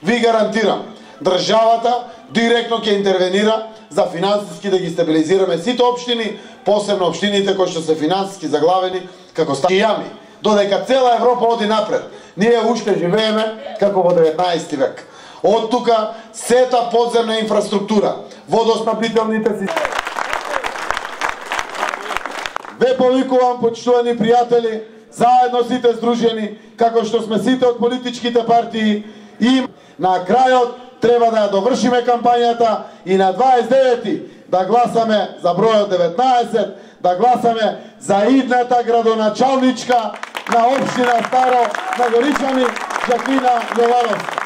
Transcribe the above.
Ви гарантирам, државата директно ќе интервенира за финансиски да ги стабилизираме сите општини, посебно општините кои што се финансиски заглавени како јами. Додека цела Европа оди напред, ние уште живееме како во 19 век. Од тука сета подземна инфраструктура, водоснабдителните системи. Ве повикувам, почитувани пријатели, заедно сите здружени, како што сме сите од политичките партии, и на крајот треба да ја довршиме кампањата и на 29 да гласаме за бројот 19, да гласаме за идната градоначалничка на општина Старо на Горичани, Жаклина Јовановска.